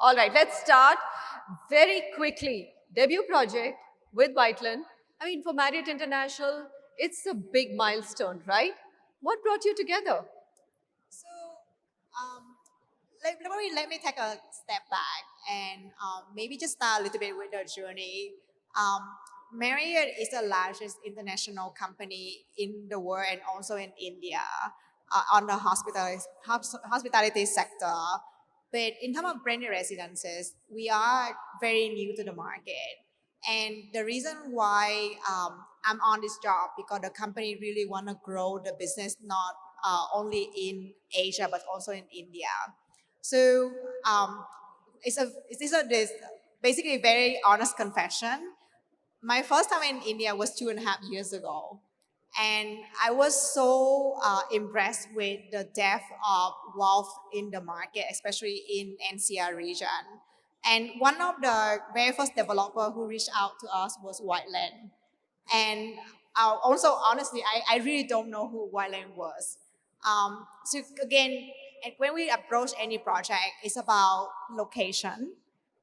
All right, let's start very quickly. Debut project with Whiteland. I mean, for Marriott International, it's a big milestone, right? What brought you together? So, um, let me take a step back and maybe just start a little bit with the journey. Um, Marriott is the largest international company in the world and also in India on the hospitality sector. But in terms of branded residences, we are very new to the market. And the reason why I'm on this job because the company really want to grow the business not only in Asia but also in India. So um, this basically a very honest confession. My first time in India was 2.5 years ago, and I was so impressed with the depth of wealth in the market, especially in NCR region. And one of the very first developer who reached out to us was Whiteland. And also, honestly, I really don't know who Whiteland was. So again, when we approach any project, it's about location,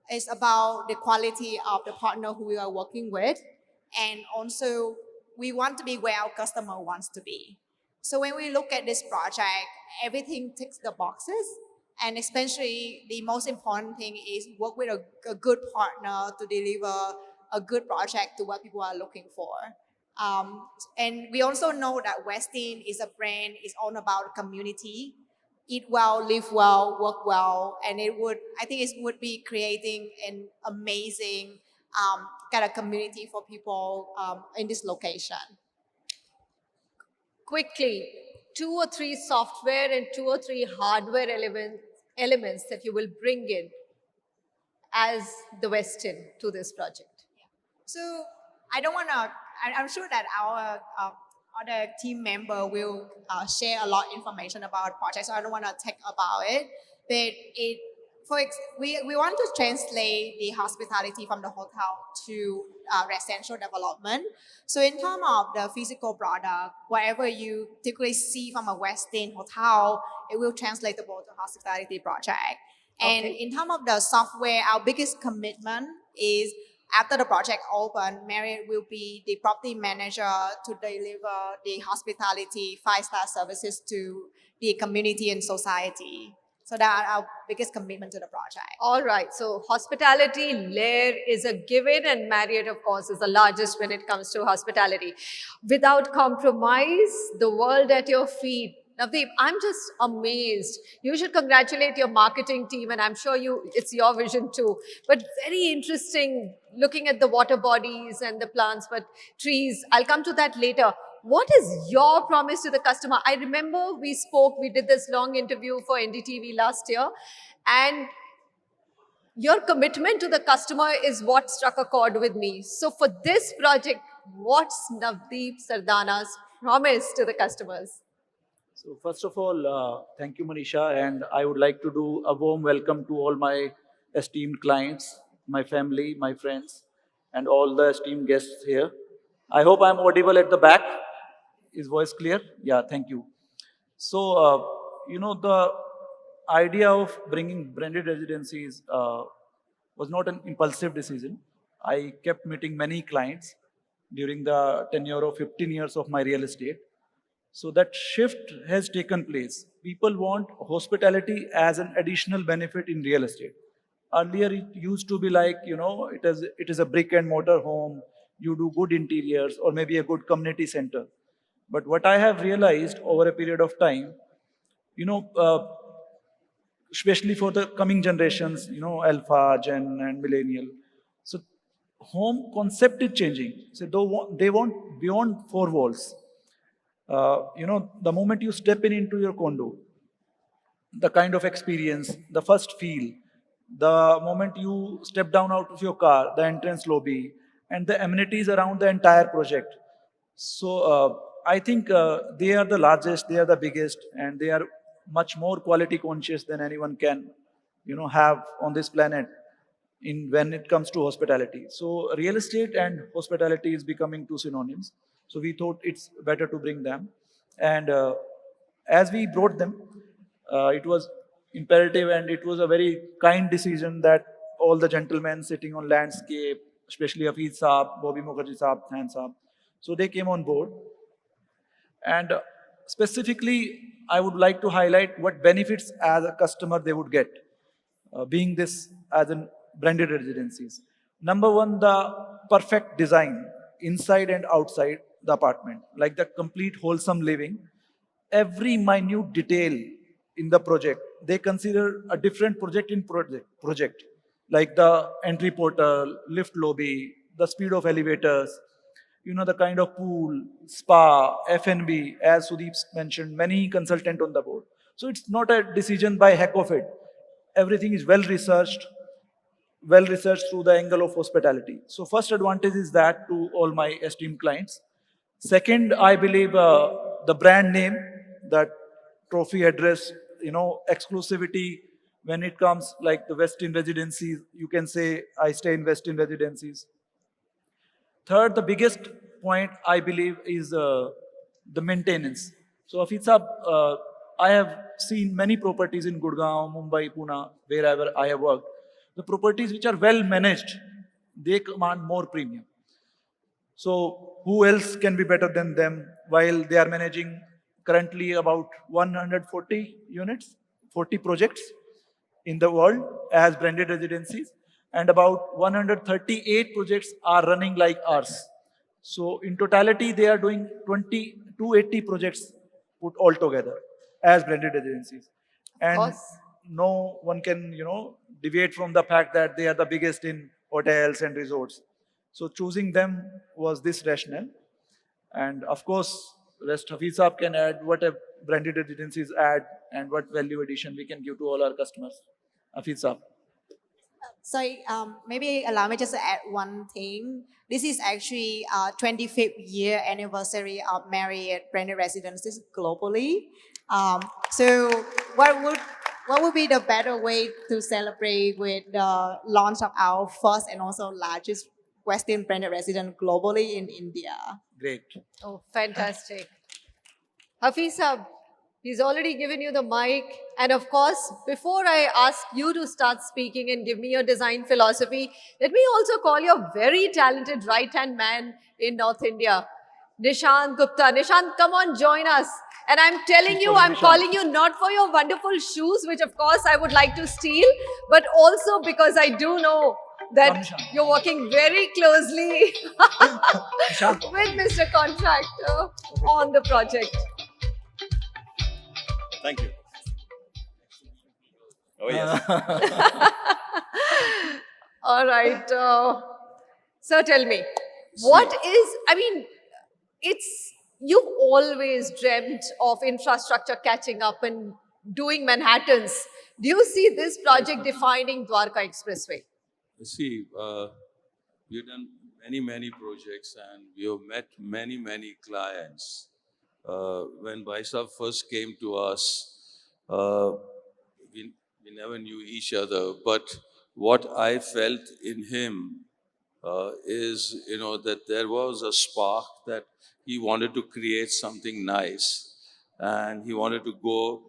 it's about the quality of the partner who we are working with, and also we want to be where our customer wants to be. So when we look at this project, everything ticks the boxes, and especially the most important thing is work with a good partner to deliver a good project to what people are looking for. Um, and we also know that Westin is a brand, is all about community, eat well, live well, work well, and I think it would be creating an amazing kind of community for people in this location. Quickly, two or three software and two or three hardware elements that you will bring in as the Westin to this project. So I don't want to. I'm sure that our other team member will share a lot of information about projects. So I don't want to talk about it, but we want to translate the hospitality from the hotel to residential development. So in terms of the physical product, whatever you typically see from a Westin hotel, it will translatable to hospitality project. And Okay. in terms of the software, our biggest commitment is after the project open, Marriott will be the property manager to deliver the hospitality 5-star services to the community and society. So that are our biggest commitment to the project. All right. So hospitality layer is a given, and Marriott, of course, is the largest when it comes to hospitality. Without compromise, the world at your feet. Navdeep, I'm just amazed. You should congratulate your marketing team, and I'm sure it's your vision too. But very interesting looking at the water bodies and the plants, but trees. I'll come to that later. What is your promise to the customer? I remember we did this long interview for NDTV last year, and your commitment to the customer is what struck a chord with me. So, for this project, what's Navdeep Sardana's promise to the customers? So first of all, thank you, Manisha, and I would like to do a warm welcome to all my esteemed clients, my family, my friends, and all the esteemed guests here. I hope I'm audible at the back. Is voice clear? Yeah, thank you. So, the idea of bringing branded residencies was not an impulsive decision. I kept meeting many clients during the tenure of 15 years of my real estate. So that shift has taken place. People want hospitality as an additional benefit in real estate. Earlier, it used to be like, it is a brick and mortar home. You do good interiors or maybe a good community center. But what I have realized over a period of time, you know, uh, especially for the coming generations, Alpha, Gen, and Millennial. So, home concept is changing. So, they want beyond four walls. The moment you step into your condo, the kind of experience, the first feel, the moment you step down out of your car, the entrance lobby, and the amenities around the entire project. So I think they are the largest, they are the biggest, and they are much more quality conscious than anyone can, have on this planet in when it comes to hospitality. So real estate and hospitality is becoming two synonyms. So we thought it's better to bring them, and as we brought them, it was imperative, and it was a very kind decision that all the gentlemen sitting on landscape, especially Hafiz Saab, Bobby Mukherjee Saab, Khan Saab, so they came on board. And specifically, I would like to highlight what benefits as a customer they would get, being this as in branded residencies. Number one, the perfect design inside and outside the apartment, like the complete wholesome living. Every minute detail in the project, they consider a different project in project, like the entry portal, lift lobby, the speed of elevators, the kind of pool, spa, F&B, as Sudeep mentioned, many consultant on the board. So it's not a decision by heck of it. Everything is well researched through the angle of hospitality. So first advantage is that to all my esteemed clients. Second, I believe the brand name, that trophy address, exclusivity when it comes like the Westin Residencies, you can say I stay in Westin Residencies. Third, the biggest point I believe is the maintenance. So, Afid Saab, I have seen many properties in Gurgaon, Mumbai, Pune, wherever I have worked. The properties which are well managed, they command more premium. So, who else can be better than them while they are managing currently about 140 units, 40 projects in the world as branded residencies, and about 138 projects are running like ours. So in totality, they are doing 280 projects put all together as branded residencies. And course. no one can, deviate from the fact that they are the biggest in hotels and resorts. So choosing them was this rationale. And of course, rest Hafiz Saab can add what a branded residencies add and what value addition we can give to all our customers. Hafiz Saab. Sorry, maybe allow me just to add one thing. This is actually 25th year anniversary of Marriott branded residences globally. So what would be the better way to celebrate with the launch of our first and also largest Westin branded residence globally in India? Great. Oh, fantastic. Hafiz Saab, he's already given you the mic. And of course, before I ask you to start speaking and give me your design philosophy, let me also call your very talented right-hand man in North India, Nishant Gupta. Nishant, come on, join us. And I'm telling you, I'm calling you not for your wonderful shoes, which of course I would like to steal, but also because I do know that you're working very closely with Mr. Contractor on the project. Thank you. Oh, yes. All right. So tell me, what is, you've always dreamt of infrastructure catching up and doing Manhattans. Do you see this project defining Dwarka Expressway? See, we've done many projects and we have met many clients. When Baisab first came to us, we never knew each other, but what I felt in him is, that there was a spark that he wanted to create something nice and he wanted to go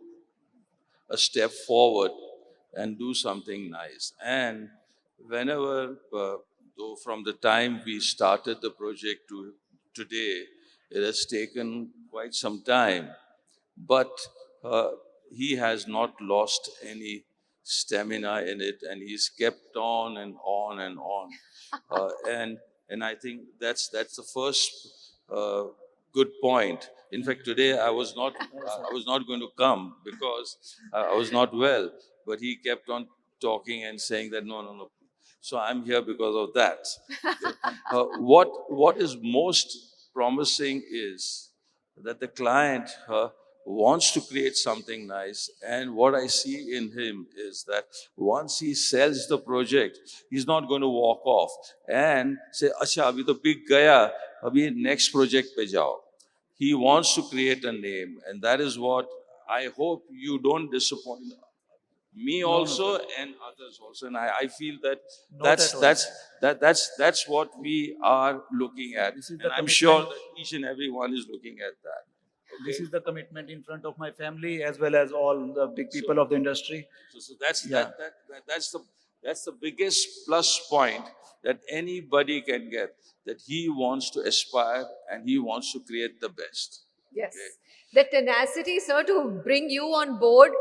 a step forward and do something nice. And whenever, though from the time we started the project to today, it has taken quite some time, but he has not lost any stamina in it, and he's kept on and on and on. And I think that's the first good point. In fact, today I was not going to come because I was not well, but he kept on talking and saying that no. So I'm here because of that. What is most promising is that the client wants to create something nice, and what I see in him is that once he sells the project, he's not going to walk off and say, "Acha, abhi to big gaya, abhi next project pe jao." He wants to create a name, and that is what I hope you don't disappoint me also and others also. And I feel that that's what we are looking at, and I'm sure that each and every one is looking at that. This is the commitment in front of my family as well as all the big people of the industry. So that's Yeah. that's the biggest plus point that anybody can get, that he wants to aspire and he wants to create the best. Yes. Okay. The tenacity, sir, to bring you on board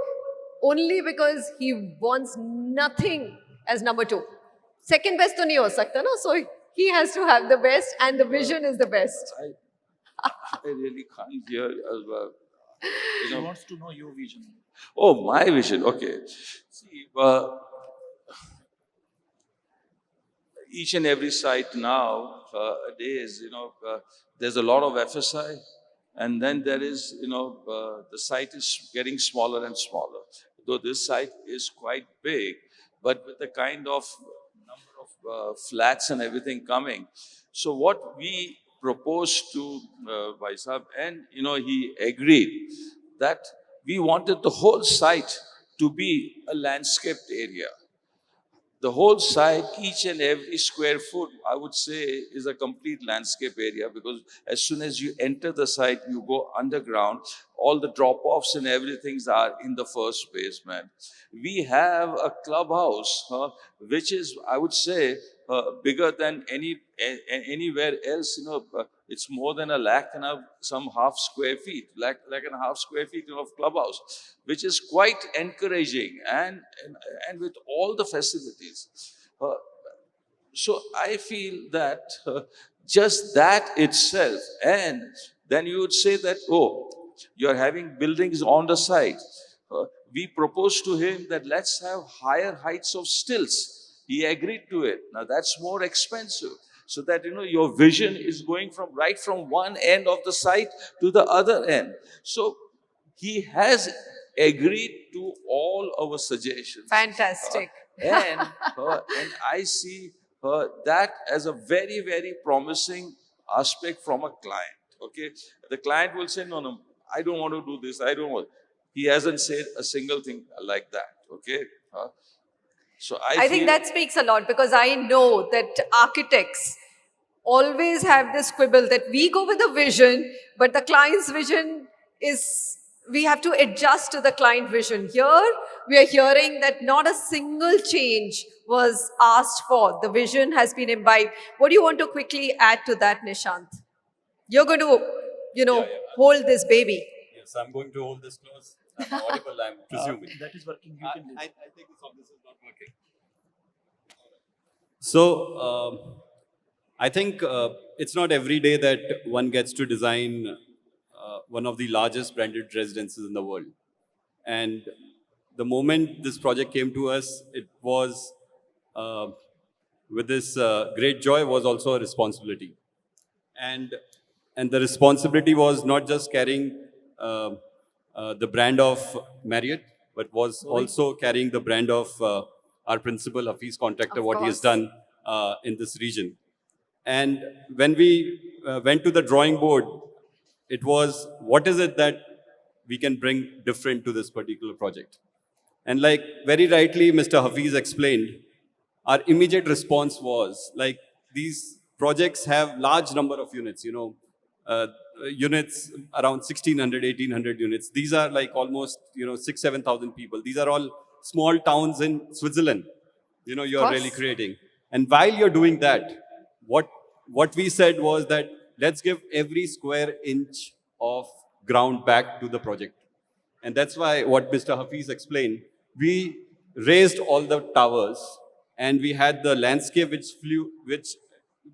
only because he wants nothing as number two. Second best to nahi ho sakta, na? So he has to have the best and the vision is the best. I really can't hear. You He know, wants to know your vision. oh, my vision. Okay. See, each and every site nowadays, there's a lot of FSI, and then there is, the site is getting smaller and smaller. Though this site is quite big, but with the kind of number of flats and everything coming. So what we proposed to Bhai Sahab, and he agreed that we wanted the whole site to be a landscaped area. The whole site, each and every square foot, I would say, is a complete landscape area, because as soon as you enter the site, you go underground. All the drop-offs and everything are in the first basement. We have a clubhouse, which is, I would say, bigger than anywhere else. It's more than a lakh and some half square feet, lakh and a half square feet of clubhouse, which is quite encouraging and with all the facilities. So I feel that just that itself, and then you would say that, oh, you're having buildings on the site. We proposed to him that let's have higher heights of stilts. He agreed to it. Now that's more expensive. So that your vision is going right from one end of the site to the other end. So he has agreed to all our suggestions. Fantastic. And I see that as a very, very promising aspect from a client. Okay, the client will say, no, I don't want to do this. I don't want. He hasn't said a single thing like that. Okay. So I think that speaks a lot, because I know that architects always have this quibble that we go with the vision, but the client's vision is, we have to adjust to the client vision. Here, we are hearing that not a single change was asked for. The vision has been imbibed. What do you want to quickly add to that, Nishant? You're going to, hold this baby. Yes, I'm going to hold this close. I'm audible, I'm presuming. That is working. You can do. I think this is not working. So, I think it's not every day that one gets to design one of the largest branded residences in the world. And the moment this project came to us, it was, with this great joy, was also a responsibility. And the responsibility was not just carrying the brand of Marriott, but was also carrying the brand of our principal, Hafiz Contractor, Of what he has course. done in this region. And when we went to the drawing board, it was, what is it that we can bring different to this particular project? And like very rightly Mr. Hafiz explained, our immediate response was, like, these projects have large number of units, units around 1,600, 1,800 units. These are like almost, 6,000, 7,000 people. These are all small towns in Switzerland, you're really creating. And while you're doing that, what we said was that let's give every square inch of ground back to the project. And that's why what Mr. Hafiz explained, we raised all the towers and we had the landscape which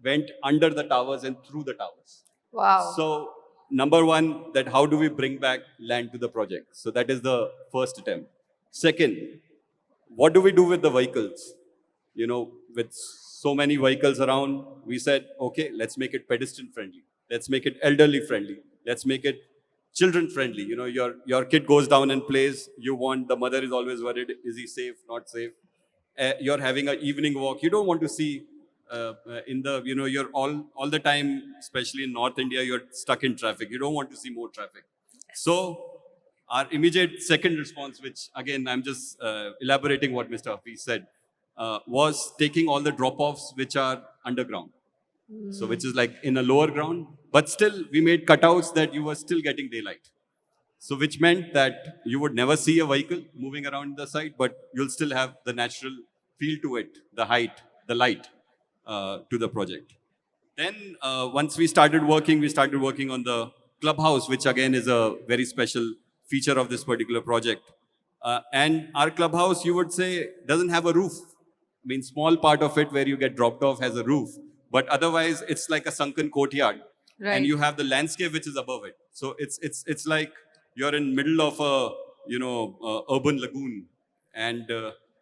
went under the towers and through the towers. Wow. So number one, that how do we bring back land to the project? So that is the first attempt. Second, what do we do with the vehicles? With so many vehicles around, we said, okay, let's make it pedestrian friendly. Let's make it elderly friendly. Let's make it children friendly. Your kid goes down and plays. The mother is always worried, is he safe, not safe? You're having an evening walk. You don't want to see you're all the time, especially in North India, you're stuck in traffic. You don't want to see more traffic. So our immediate second response, which again, I'm just elaborating what Mr. Hafiz said, was taking all the drop-offs which are underground. So which is like in a lower ground, but still we made cutouts that you were still getting daylight. So which meant that you would never see a vehicle moving around the site, but you'll still have the natural feel to it, the height, the light to the project. Then once we started working on the clubhouse, which again is a very special feature of this particular project. And our clubhouse, you would say, doesn't have a roof. I mean, small part of it where you get dropped off has a roof, but otherwise it's like a sunken courtyard. Right. And you have the landscape which is above it. So it's like you're in middle of a urban lagoon. And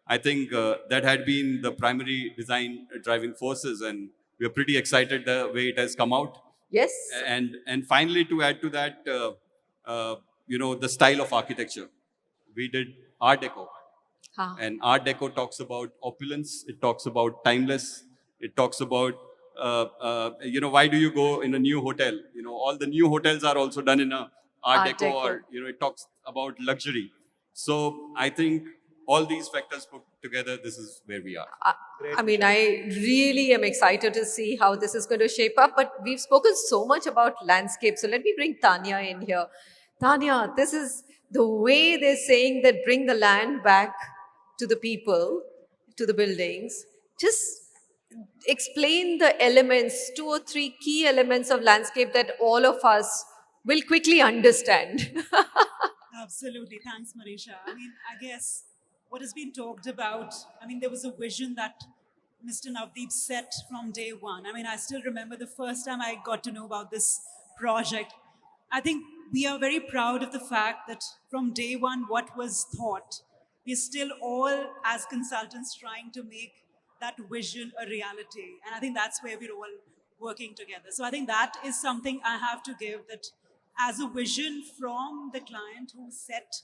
I think that had been the primary design driving forces, and we're pretty excited the way it has come out. Yes. And finally, to add to that, the style of architecture. We did Art Deco. Huh. And Art Deco talks about opulence. It talks about timeless. It talks about, why do you go in a new hotel? All the new hotels are also done in a Art Deco, or, it talks about luxury. So I think all these factors put together, this is where we are. I mean, I really am excited to see how this is going to shape up. But we've spoken so much about landscape. So let me bring Tanya in here. Tanya, this is the way they're saying that bring the land back to the people, to the buildings. Just explain the elements, 2 or 3 key elements of landscape that all of us will quickly understand. Absolutely. Thanks, Marisha. I mean, I guess what has been talked about, I mean, there was a vision that Mr. Navdeep set from day one. I mean, I still remember the first time I got to know about this project. I think we are very proud of the fact that from day one, what was thought, we're still all, as consultants, trying to make that vision a reality. And I think that's where we're all working together. So I think that is something I have to give, that as a vision from the client who set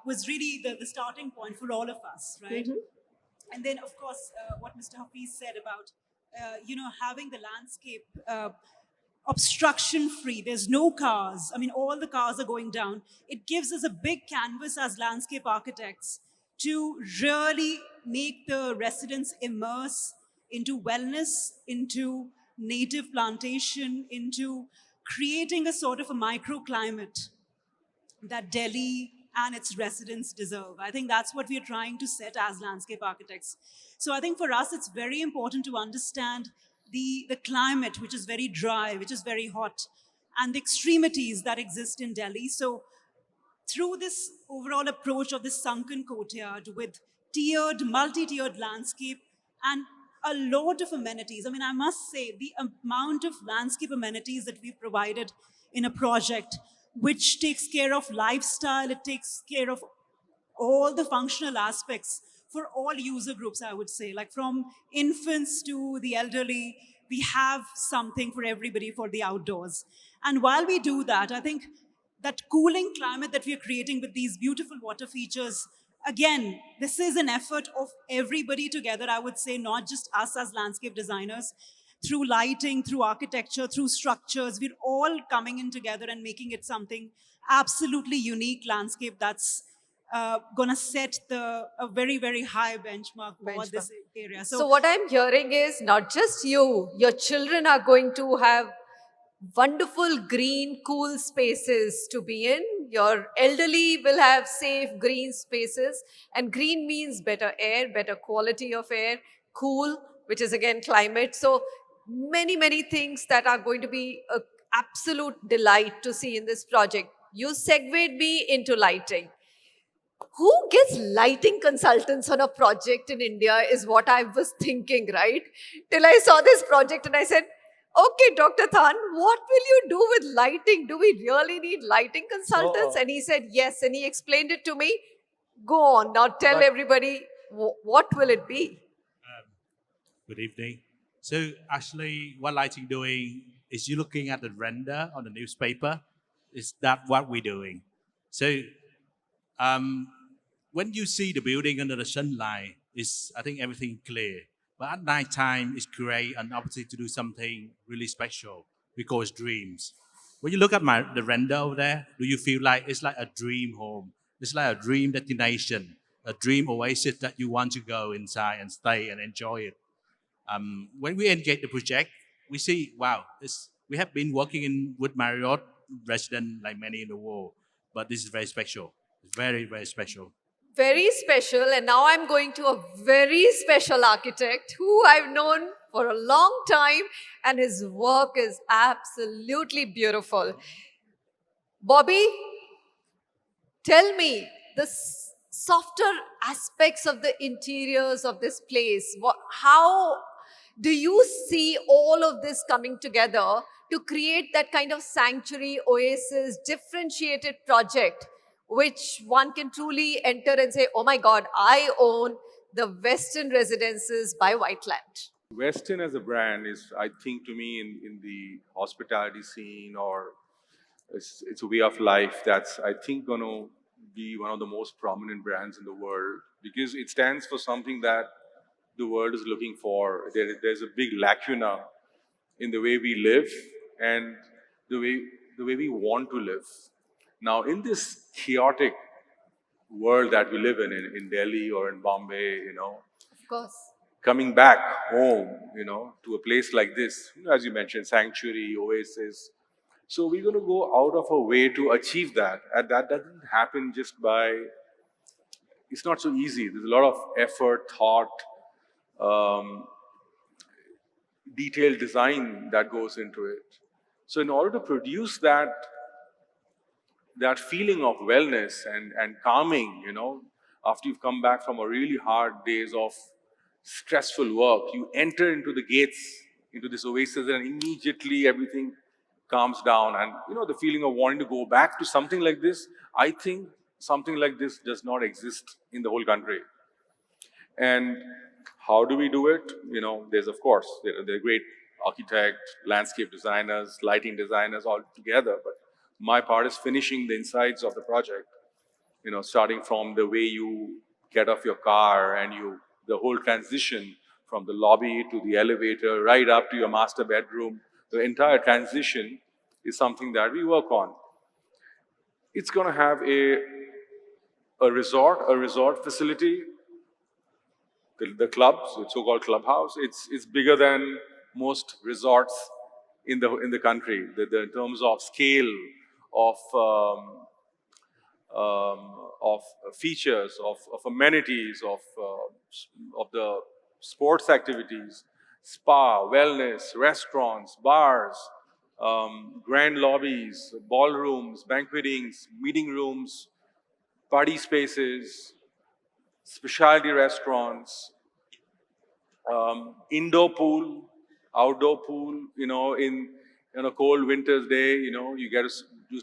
was really the starting point for all of us, right? Mm-hmm. And then, of course, what Mr. Hafiz said about, having the landscape obstruction-free. There's no cars. I mean, all the cars are going down. It gives us a big canvas as landscape architects to really make the residents immerse into wellness, into native plantation, into creating a sort of a microclimate that Delhi and its residents deserve. I think that's what we are trying to set as landscape architects. So I think for us, it's very important to understand the climate, which is very dry, which is very hot, and the extremities that exist in Delhi. So through this overall approach of this sunken courtyard with tiered, multi-tiered landscape and a lot of amenities. I mean, I must say the amount of landscape amenities that we've provided in a project which takes care of lifestyle, it takes care of all the functional aspects for all user groups, I would say, like from infants to the elderly, we have something for everybody for the outdoors. And while we do that, I think that cooling climate that we are creating with these beautiful water features, again, this is an effort of everybody together, I would say, not just us as landscape designers. Through lighting, through architecture, through structures, we're all coming in together and making it something absolutely unique landscape that's going to set a very, very high benchmark for this area. So what I'm hearing is not just you, your children are going to have wonderful green, cool spaces to be in. Your elderly will have safe green spaces. And green means better air, better quality of air, cool, which is again climate. So many, many things that are going to be an absolute delight to see in this project. You segued me into lighting. Who gets lighting consultants on a project in India is what I was thinking, right? Till I saw this project and I said, okay, Dr. Than, what will you do with lighting? Do we really need lighting consultants? And he said, yes. And he explained it to me. Go on, now tell everybody, what will it be? Good evening. So actually, what lighting doing is you're looking at the render on the newspaper. Is that what we're doing? So when you see the building under the sunlight, I think everything clear. But at night time, it's create an opportunity to do something really special. We call it dreams. When you look at the render over there, do you feel like it's like a dream home? It's like a dream destination, a dream oasis that you want to go inside and stay and enjoy it. When we engage the project, we see, wow, We have been working with Marriott resident like many in the world, but this is very special. It's very, very special. Very special. And now I'm going to a very special architect who I've known for a long time, and his work is absolutely beautiful. Bobby, tell me the softer aspects of the interiors of this place. How do you see all of this coming together to create that kind of sanctuary, oasis, differentiated project, which one can truly enter and say, oh my God, I own the Westin Residences by Whiteland? Westin as a brand is, I think, to me, in the hospitality scene, or it's a way of life that's, I think, going to be one of the most prominent brands in the world, because it stands for something that the world is looking for. There's a big lacuna in the way we live and the way we want to live. Now, in this chaotic world that we live in Delhi or in Bombay, Of course. coming back home, to a place like this, as you mentioned, sanctuary, oasis. So we're going to go out of our way to achieve that. And that doesn't happen just by, it's not so easy. There's a lot of effort, thought, detailed design that goes into it. So in order to produce that feeling of wellness and calming, after you've come back from a really hard days of stressful work, you enter into the gates, into this oasis, and immediately everything calms down. And the feeling of wanting to go back to something like this, I think something like this does not exist in the whole country. And how do we do it? There's, of course, there are great architects, landscape designers, lighting designers all together, but my part is finishing the insides of the project, starting from the way you get off your car and the whole transition from the lobby to the elevator, right up to your master bedroom. The entire transition is something that we work on. It's going to have a resort facility, the clubs, the so-called clubhouse. It's bigger than most resorts in the country. In terms of scale, of features, of amenities, of the sports activities, spa, wellness, restaurants, bars, grand lobbies, ballrooms, banquetings, meeting rooms, party spaces, specialty restaurants, indoor pool, outdoor pool. In a cold winter's day, you get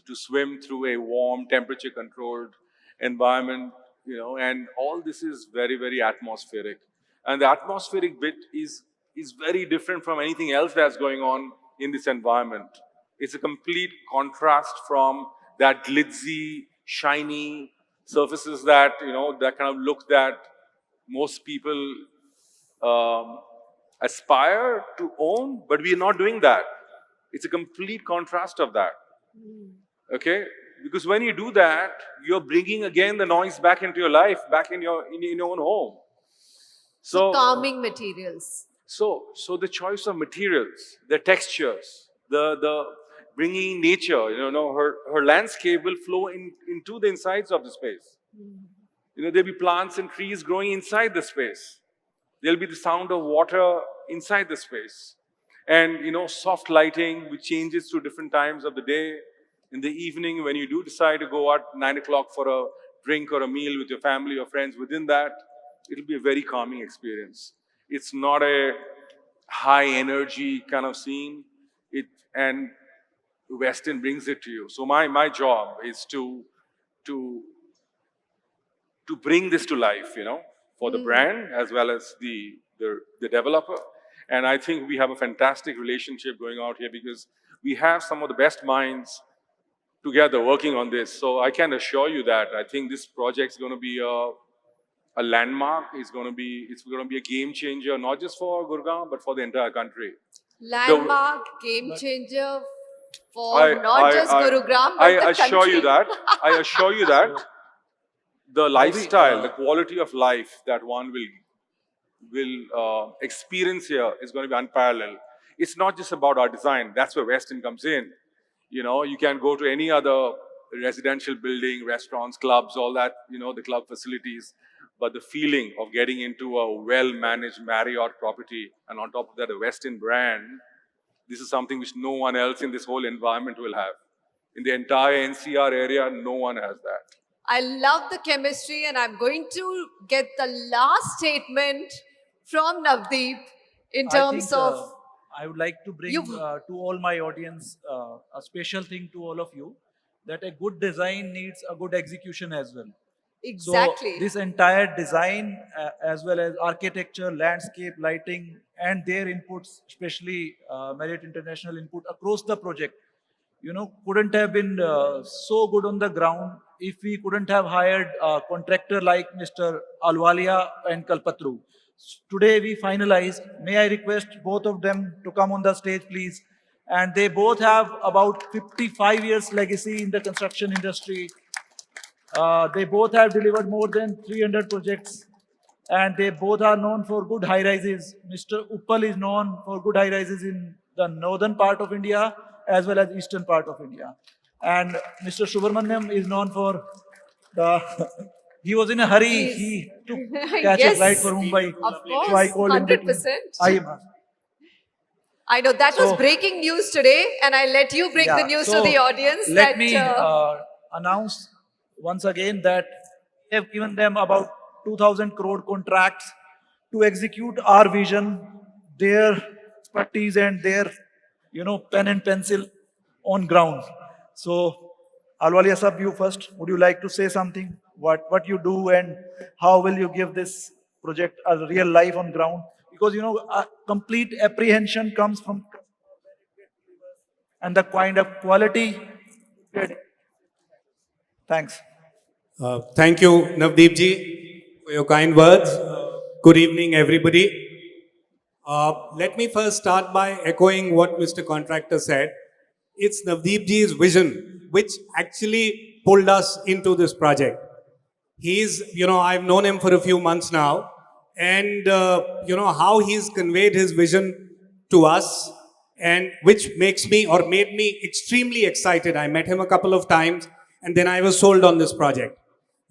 to swim through a warm, temperature-controlled environment. And all this is very, very atmospheric. And the atmospheric bit is very different from anything else that's going on in this environment. It's a complete contrast from that glitzy, shiny surfaces that, that kind of look that most people aspire to own, but we are not doing that. It's a complete contrast of that. Okay? Because when you do that, you're bringing again the noise back into your life, back in your own home. So calming materials. So the choice of materials, the textures, the bringing nature, her landscape will flow into the insides of the space. There'll be plants and trees growing inside the space. There'll be the sound of water inside the space. And, soft lighting, which changes through different times of the day. In the evening, when you do decide to go out 9 o'clock for a drink or a meal with your family or friends, within that, it'll be a very calming experience. It's not a high energy kind of scene. And Westin brings it to you. So my job is to bring this to life, for the brand as well as the developer. And I think we have a fantastic relationship going out here because we have some of the best minds together working on this. So I can assure you that I think this project is going to be a landmark. It's going to be a game changer, not just for Gurgaon, but for the entire country. Landmark, game changer for not just Gurugram, but I the assure country. you that. I assure you that the lifestyle, the quality of life that one will experience here is going to be unparalleled. it's not just about our design. That's where Westin comes in. You know, you can go to any other residential building, restaurants, clubs, all that, you know, the club facilities. But the feeling of getting into a well-managed Marriott property, and on top of that, a Westin brand, this is something which no one else in this whole environment will have. In the entire NCR area, no one has that. I love the chemistry, and I'm going to get the last statement from Navdeep in terms of. I would like to bring You've- to all my audience a special thing to all of you, that a good design needs a good execution as well. Exactly. So this entire design, as well as architecture, landscape, lighting, and their inputs, especially Marriott International input across the project, you know, couldn't have been so good on the ground if we couldn't have hired a contractor like Mr. Alwalia and Kalpatru. Today we finalized. May I request both of them to come on the stage, please? And they both have about 55 years legacy in the construction industry. They both have delivered more than 300 projects, and they both are known for good high rises. Mr. Uppal is known for good high rises in the northern part of India as well as eastern part of India. And Mr. Subramaniam is known for the. He was in a hurry. Yes. He took catch a Yes, flight for Mumbai. of So I course, called him. 100%. I I know that was So- breaking news today, and I let you break the news to the audience. Let that, me announce once again that we have given them about 2,000 crore contracts to execute our vision, their expertise and their, you know, pen and pencil on ground. So, Alwalia Sab, you first. Would you like to say something? What you do and how will you give this project a real life on ground? Because, you know, a complete apprehension comes from and the kind of quality. Thanks. Thank you, Navdeep ji, for your kind words. Good evening, everybody. Let me first start by echoing what Mr. Contractor said. It's Navdeep ji's vision which actually pulled us into this project. He's, you know, I've known him for a few months now, and, you know, how he's conveyed his vision to us, and which makes me or made me extremely excited. I met him a couple of times, and then I was sold on this project.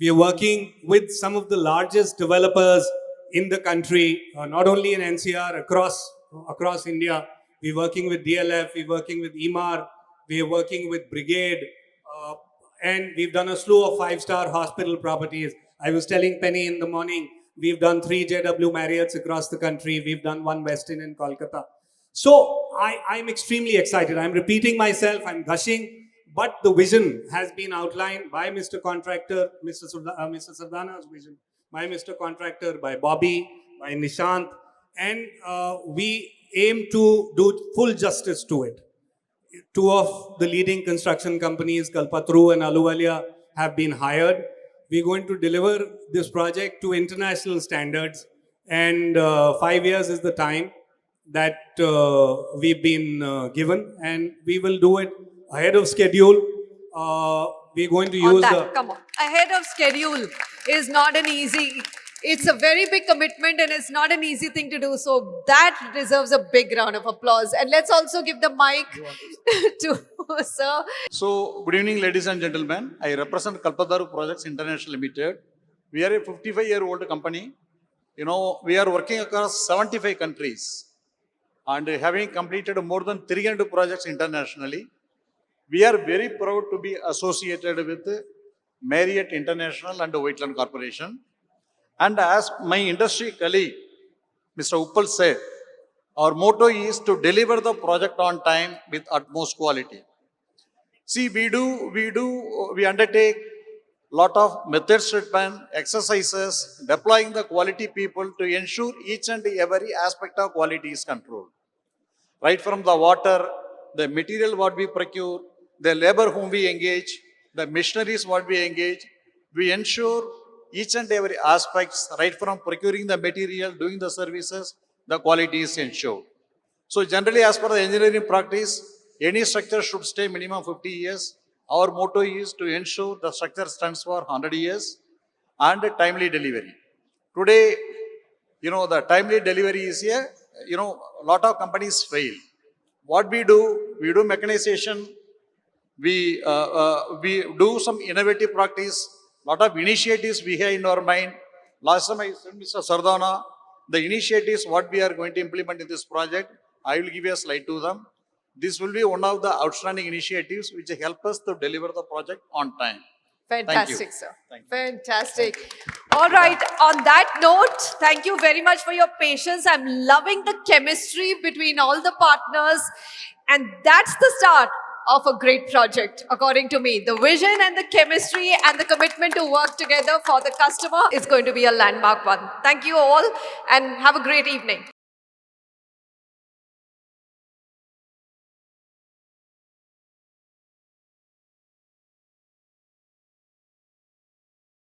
We are working with some of the largest developers in the country, not only in NCR, across India. We're working with DLF, we're working with EMAR, we are working with Brigade, and we've done a slew of 5-star hospital properties. I was telling Penny in the morning, we've done 3 JW Marriotts across the country, we've done 1 Westin in Kolkata. So I'm extremely excited. I'm repeating myself, I'm gushing, but the vision has been outlined by Mr. Contractor, Mr. Sardana's vision, by Mr. Contractor, by Bobby, by Nishant, and we aim to do full justice to it. 2 of the leading construction companies, Kalpatru and Ahluwalia, have been hired. We're going to deliver this project to international standards, and 5 years is the time that we've been given, and we will do it ahead of schedule. We're going to on use that, come on. Ahead of schedule is not an easy. It's a very big commitment, and it's not an easy thing to do. So that deserves a big round of applause. And let's also give the mic to Sir. So, good evening, ladies and gentlemen. I represent Kalpataru Projects International Limited. We are a 55-year-old company. You know, we are working across 75 countries and having completed more than 300 projects internationally. We are very proud to be associated with Marriott International and Whiteland Corporation. And as my industry colleague, Mr. Uppal said, our motto is to deliver the project on time with utmost quality. See, we undertake lot of methods treatment, exercises, deploying the quality people to ensure each and every aspect of quality is controlled. Right from the water, the material what we procure, the labor whom we engage, the machineries what we engage, we ensure each and every aspects, right from procuring the material, doing the services, the quality is ensured. So generally, as per the engineering practice, any structure should stay minimum 50 years. Our motto is to ensure the structure stands for 100 years and timely delivery. Today, you know, the timely delivery is a lot of companies fail. What we do mechanization, we do some innovative practice, lot of initiatives we have in our mind. Last time I said, Mr. Sardana, the initiatives what we are going to implement in this project, I will give you a slide to them. This will be one of the outstanding initiatives which help us to deliver the project on time. Fantastic, sir. Thank you. Fantastic. All right. On that note, thank you very much for your patience. I'm loving the chemistry between all the partners. And that's the start of a great project, according to me. The vision and the chemistry and the commitment to work together for the customer is going to be a landmark one. Thank you all and have a great evening.